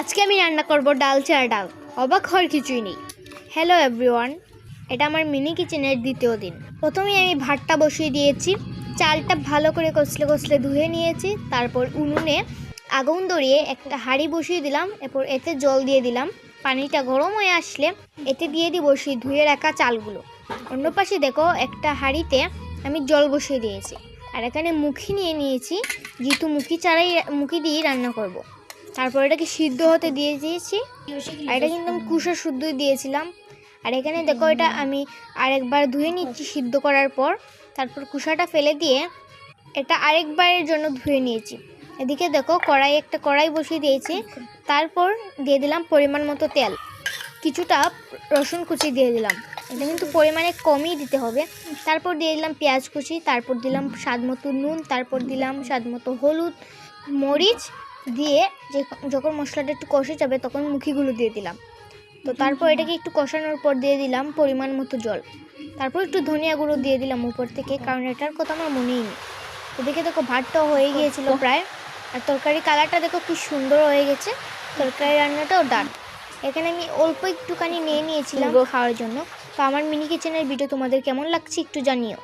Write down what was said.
আজকে আমি রান্না করব ডাল চাল ডাল। অবাক হওয়ার কিছুই নেই। হ্যালো এভরিওয়ান, এটা আমার মিনি কিচেনের দ্বিতীয় দিন। প্রথমেই আমি ভাতটা বসিয়ে দিয়েছি, চালটা ভালো করে কষলে কষলে ধুয়ে নিয়েছি। তারপর উনুনে আগুন ধরিয়ে একটা হাঁড়ি বসিয়ে দিলাম, এরপর এতে জল দিয়ে দিলাম। পানিটা গরম হয়ে আসলে এতে দিয়ে দিব সেই ধুয়ে রাখা চালগুলো। অন্য পাশে দেখো একটা হাঁড়িতে আমি জল বসিয়ে দিয়েছি, আর এখানে মুখি নিয়ে নিয়েছি, যেহেতু মুখি দিয়েই রান্না করব। তারপর এটাকে সিদ্ধ হতে দিয়ে দিয়েছি, আর এটা কিন্তু আমি কুসা শুদ্ধই দিয়েছিলাম। আর এখানে দেখো এটা আমি আরেকবার ধুয়ে নিচ্ছি সিদ্ধ করার পর। তারপর কুসাটা ফেলে দিয়ে এটা আরেকবারের জন্য ধুয়ে নিয়েছি। এদিকে দেখো একটা কড়াই বসিয়ে দিয়েছি, তারপর দিয়ে দিলাম পরিমাণ মতো তেল, কিছুটা রসুন কুচি দিয়ে দিলাম। এটা কিন্তু পরিমাণে কমই দিতে হবে। তারপর দিয়ে দিলাম পেঁয়াজ কুচি, তারপর দিলাম স্বাদ মতো নুন, তারপর দিলাম স্বাদ মতো হলুদ, মরিচ দিয়ে যখন মশলাটা একটু কষে যাবে তখন মুখিগুলো দিয়ে দিলাম। তো তারপর এটাকে একটু কষানোর পর দিয়ে দিলাম পরিমাণ মতো জল। তারপর একটু ধনিয়া গুঁড়ো দিয়ে দিলাম উপর থেকে, কারণ এটার কথা আমার মনেই নেই। এদিকে দেখো ভাতটাও হয়ে গিয়েছিল প্রায়, আর তরকারি কালারটা দেখো কি সুন্দর হয়ে গেছে। তরকারি রান্নাটাও ডান। এখানে আমি অল্প একটুখানি নিয়ে নিয়েছিলাম খাওয়ার জন্য। তো আমার মিনি কিচেনের ভিডিও তোমাদের কেমন লাগছে একটু জানিও।